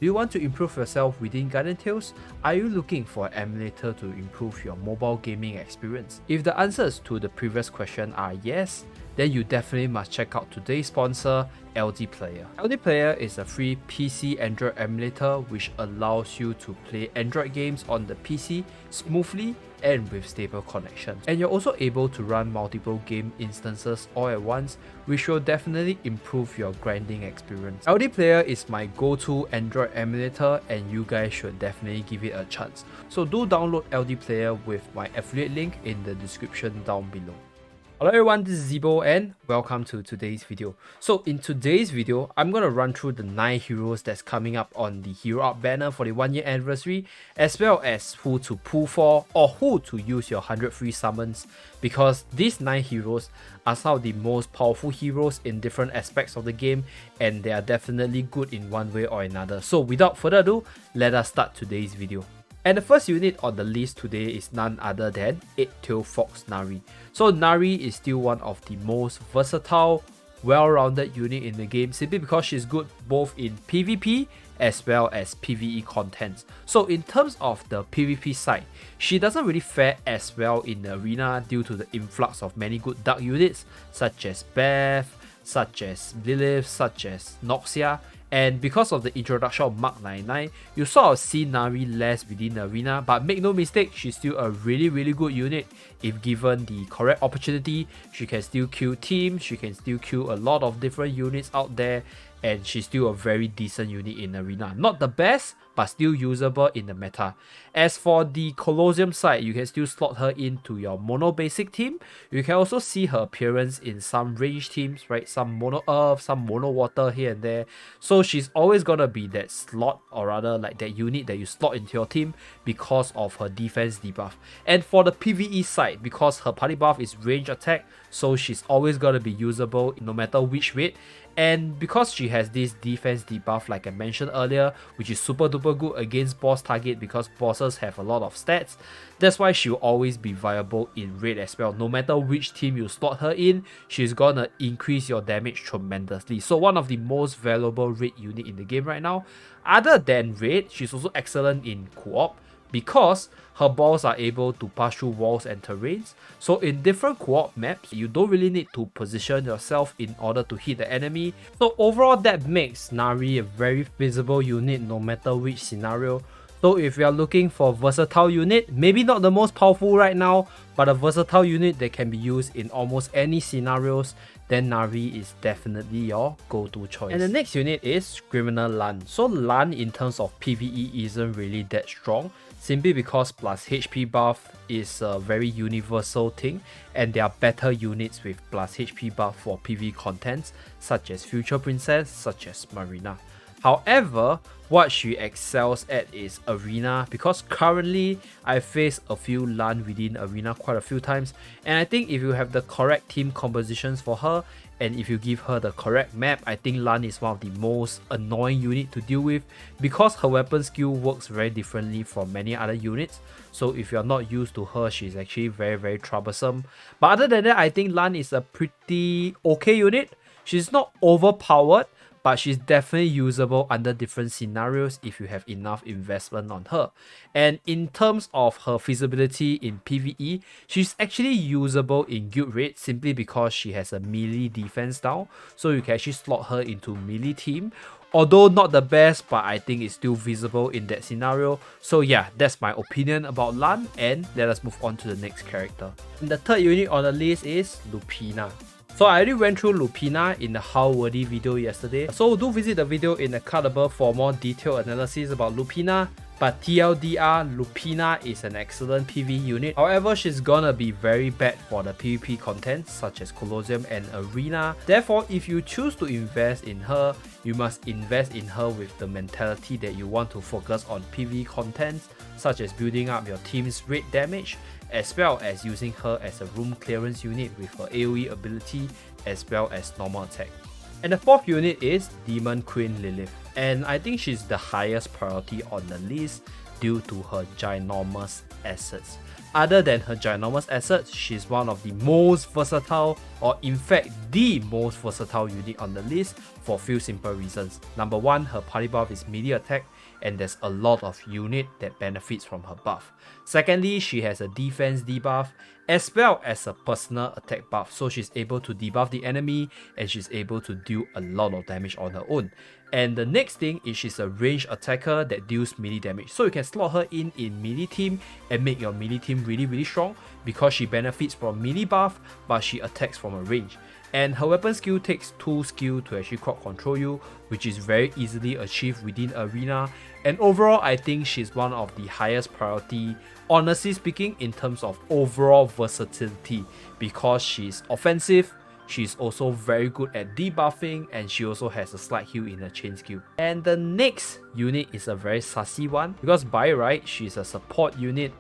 Do you want to improve yourself within Guardian Tales? Are you looking for an emulator to improve your mobile gaming experience? If the answers to the previous question are yes, then you definitely must check out today's sponsor, LDplayer. LDplayer is a free PC Android emulator which allows you to play Android games on the PC smoothly and with stable connection. And you're also able to run multiple game instances all at once, which will definitely improve your grinding experience. LDplayer is my go-to Android emulator and you guys should definitely give it a chance. So do download LDplayer with my affiliate link in the description down below. Hello everyone, this is Zibo and welcome to today's video. So in today's video, I'm going to run through the 9 heroes that's coming up on the Hero Up banner for the 1-year anniversary, as well as who to pull for or who to use your 100 free summons, because these 9 heroes are some of the most powerful heroes in different aspects of the game and they are definitely good in one way or another. So without further ado, let us start today's video. And the first unit on the list today is none other than 8-tailed fox Nari. So Nari is still one of the most versatile, well-rounded unit in the game simply because she's good both in PvP as well as PvE contents. So in terms of the PvP side, she doesn't really fare as well in the arena due to the influx of many good dark units such as Beth, such as Lilith, such as Noxia. And because of the introduction of Mark 99, you sort of see Nari less within the arena, but make no mistake, she's still a really good unit. If given the correct opportunity, she can still kill teams, she can still kill a lot of different units out there, and she's still a very decent unit in the arena. Not the best, but still usable in the meta. As for the Colosseum side, you can still slot her into your mono basic team. You can also see her appearance in some range teams, right? Some mono earth, some mono water here and there. So she's always gonna be that slot, or rather like that unit that you slot into your team because of her defense debuff. And for the PvE side, because her party buff is range attack, so she's always gonna be usable no matter which rate. And because she has this defense debuff like I mentioned earlier, which is super duper good against boss target because bosses have a lot of stats, that's why she will always be viable in raid as well. No matter which team you slot her in, she's gonna increase your damage tremendously. So one of the most valuable raid unit in the game right now. Other than raid, she's also excellent in co-op, because her balls are able to pass through walls and terrains. So in different co-op maps, you don't really need to position yourself in order to hit the enemy. So overall, that makes Nari a very feasible unit no matter which scenario. So if you are looking for a versatile unit, maybe not the most powerful right now, but a versatile unit that can be used in almost any scenarios, then Nari is definitely your go-to choice. And the next unit is Criminal Lan. So Lan in terms of PvE isn't really that strong, simply because plus HP buff is a very universal thing, and there are better units with plus HP buff for PvE contents such as Future Princess, such as Marina. However, what she excels at is arena, because currently I faced a few Lan within arena quite a few times, and I think if you have the correct team compositions for her and if you give her the correct map, I think Lan is one of the most annoying unit to deal with because her weapon skill works very differently from many other units. So if you're not used to her, she's actually very troublesome. But other than that, I think Lan is a pretty okay unit. She's not overpowered, but she's definitely usable under different scenarios if you have enough investment on her. And in terms of her feasibility in PvE, she's actually usable in guild raid simply because she has a melee defense now, so you can actually slot her into melee team. Although not the best, but I think it's still feasible in that scenario. So yeah, that's my opinion about Lan, and let us move on to the next character. And the third unit on the list is Lupina. So I already went through Lupina in the How Worthy video yesterday, so do visit the video in the card above for more detailed analysis about Lupina. But TLDR, Lupina is an excellent PvE unit. However, she's gonna be very bad for the PvP content such as Colosseum and Arena. Therefore, if you choose to invest in her, you must invest in her with the mentality that you want to focus on PvE contents such as building up your team's raid damage, as well as using her as a room clearance unit with her AoE ability as well as normal attack. And the fourth unit is Demon Queen Lilith, and I think she's the highest priority on the list due to her ginormous assets. Other than her ginormous assets, she's one of the most versatile, or in fact the most versatile unit on the list for a few simple reasons. Number one, her party buff is melee attack, and there's a lot of unit that benefits from her buff. Secondly, she has a defense debuff as well as a personal attack buff, so she's able to debuff the enemy and she's able to do a lot of damage on her own. And the next thing is she's a ranged attacker that deals melee damage, so you can slot her in melee team and make your melee team really strong because she benefits from melee buff but she attacks from a range. And her weapon skill takes 2 skill to actually crowd control you, which is very easily achieved within Arena. And overall, I think she's one of the highest priority, honestly speaking, in terms of overall versatility, because she's offensive, she's also very good at debuffing, and she also has a slight heal in her chain skill. And the next unit is a very sassy one, because by right, she's a support unit,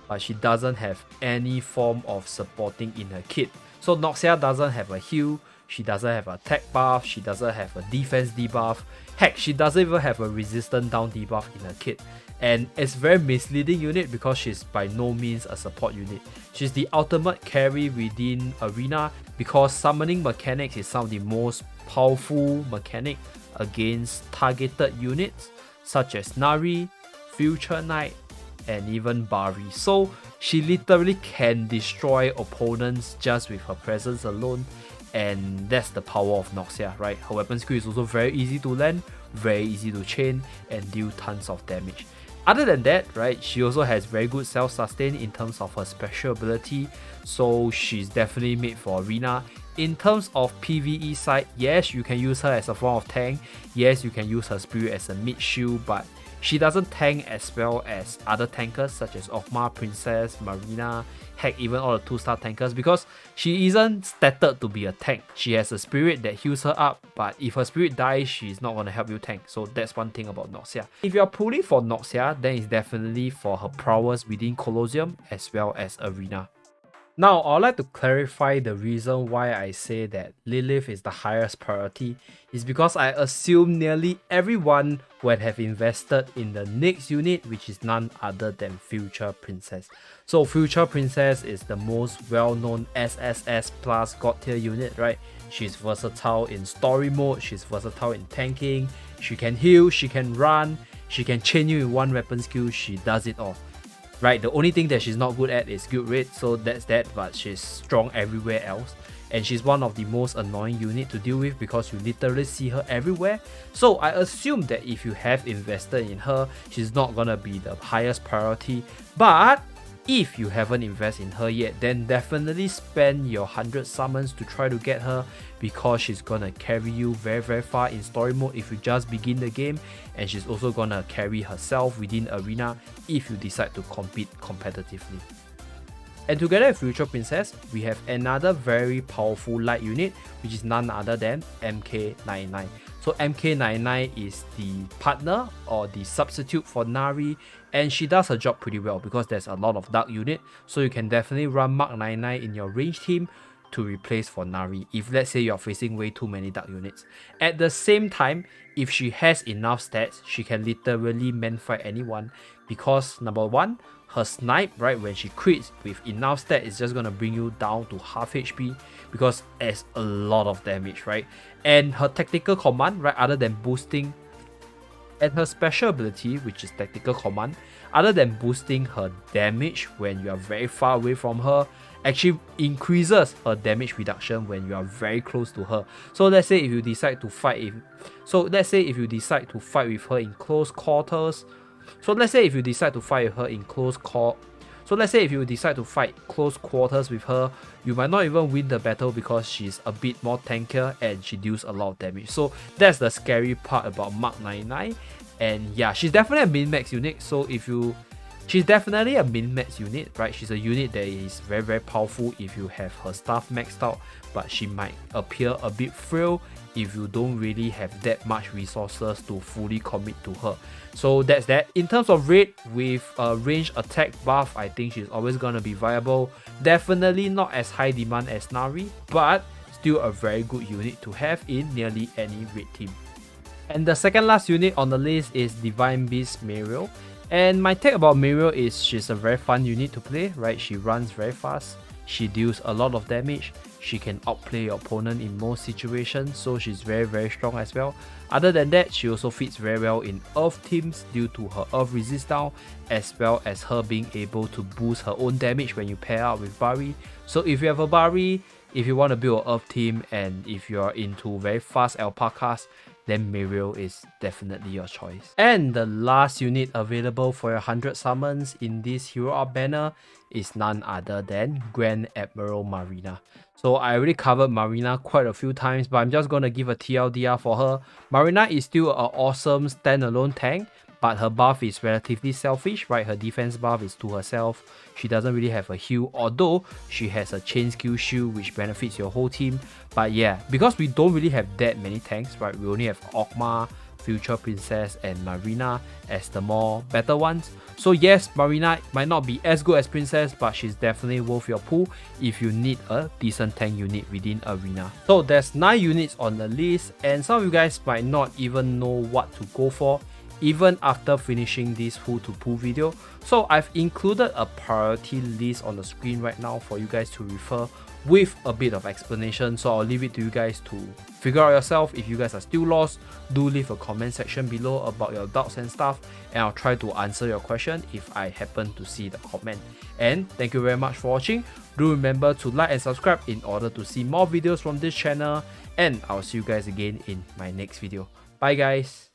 but she doesn't have any form of supporting in her kit. So Noxia doesn't have a heal, she doesn't have a attack buff, she doesn't have a defense debuff, heck, she doesn't even have a resistant down debuff in her kit. And it's very misleading unit because she's by no means a support unit. She's the ultimate carry within Arena because summoning mechanics is some of the most powerful mechanic against targeted units such as Nari, Future Knight, and even Bari. So she literally can destroy opponents just with her presence alone, and that's the power of Noxia, right? Her weapon skill is also very easy to land, very easy to chain, and deal tons of damage. Other than that, right, she also has very good self-sustain in terms of her special ability, so she's definitely made for Arena. In terms of PvE side, yes, you can use her as a form of tank, yes, you can use her spirit as a mid shield, but she doesn't tank as well as other tankers such as Ogma, Princess, Marina, heck, even all the 2-star tankers, because she isn't stated to be a tank. She has a spirit that heals her up, but if her spirit dies, she's not going to help you tank. So that's one thing about Noxia. If you're pulling for Noxia, then it's definitely for her prowess within Colosseum as well as Arena. Now, I'd like to clarify the reason why I say that Lilith is the highest priority is because I assume nearly everyone would have invested in the next unit, which is none other than Future Princess. So Future Princess is the most well-known SSS plus God tier unit, right? She's versatile in story mode, she's versatile in tanking, she can heal, she can run, she can chain you in one weapon skill, she does it all. Right, the only thing that she's not good at is guild raid, so that's that, but she's strong everywhere else. And she's one of the most annoying unit to deal with because you literally see her everywhere. So I assume that if you have invested in her, she's not gonna be the highest priority. But if you haven't invested in her yet, then definitely spend your 100 summons to try to get her, because she's gonna carry you very far in story mode if you just begin the game, and she's also gonna carry herself within Arena if you decide to compete competitively. And together with Future Princess, we have another very powerful light unit, which is none other than MK99. So MK99 is the partner or the substitute for Nari, and she does her job pretty well because there's a lot of dark unit, so you can definitely run Mark 99 in your range team to replace for Nari if let's say you're facing way too many dark units. At the same time, if she has enough stats, she can literally man fight anyone, because number one, her snipe, right, when she crits with enough stat, is just gonna bring you down to half HP because it's a lot of damage, right? And her tactical command, right, other than boosting, and her special ability, which is tactical command, other than boosting her damage when you are very far away from her, actually increases her damage reduction when you are very close to her. So let's say if you decide to fight with her in close quarters, close quarters with her, you might not even win the battle because she's a bit more tankier and she deals a lot of damage. So that's the scary part about Mark 99. And yeah, she's definitely a min-max unit. So she's definitely a min-max unit, right? She's a unit that is very powerful if you have her stuff maxed out, but she might appear a bit frail if you don't really have that much resources to fully commit to her. So that's that. In terms of raid, with a range attack buff, I think she's always gonna be viable. Definitely not as high demand as Nari, but still a very good unit to have in nearly any raid team. And the second last unit on the list is Divine Beast Mei-related. And my take about Mei-related is she's a very fun unit to play, right? She runs very fast, she deals a lot of damage, She can outplay your opponent in most situations, so she's very strong as well. Other than that, she also fits very well in Earth teams due to her Earth resist down, as well as her being able to boost her own damage when you pair up with Bari. So if you have a Bari, if you want to build an Earth team, and if you are into very fast alpacas, then Mei-rel is definitely your choice. And the last unit available for your 100 summons in this hero art banner is none other than Grand Admiral Marina. So I already covered Marina quite a few times, but I'm just going to give a TLDR for her. Marina is still an awesome standalone tank, but her buff is relatively selfish, right? Her defense buff is to herself. She doesn't really have a heal, although she has a chain skill shield which benefits your whole team. But yeah, because we don't really have that many tanks, right? We only have Ogma, Future Princess, and Marina as the more better ones. So yes, Marina might not be as good as Princess, but she's definitely worth your pool if you need a decent tank unit within Arena. So there's 9 units on the list, and some of you guys might not even know what to go for even after finishing this pool to pool video. So I've included a priority list on the screen right now for you guys to refer with a bit of explanation. So I'll leave it to you guys to figure out yourself. If you guys are still lost, do leave a comment section below about your doubts and stuff, and I'll try to answer your question if I happen to see the comment. And thank you very much for watching. Do remember to like and subscribe in order to see more videos from this channel, and I'll see you guys again in my next video. Bye guys.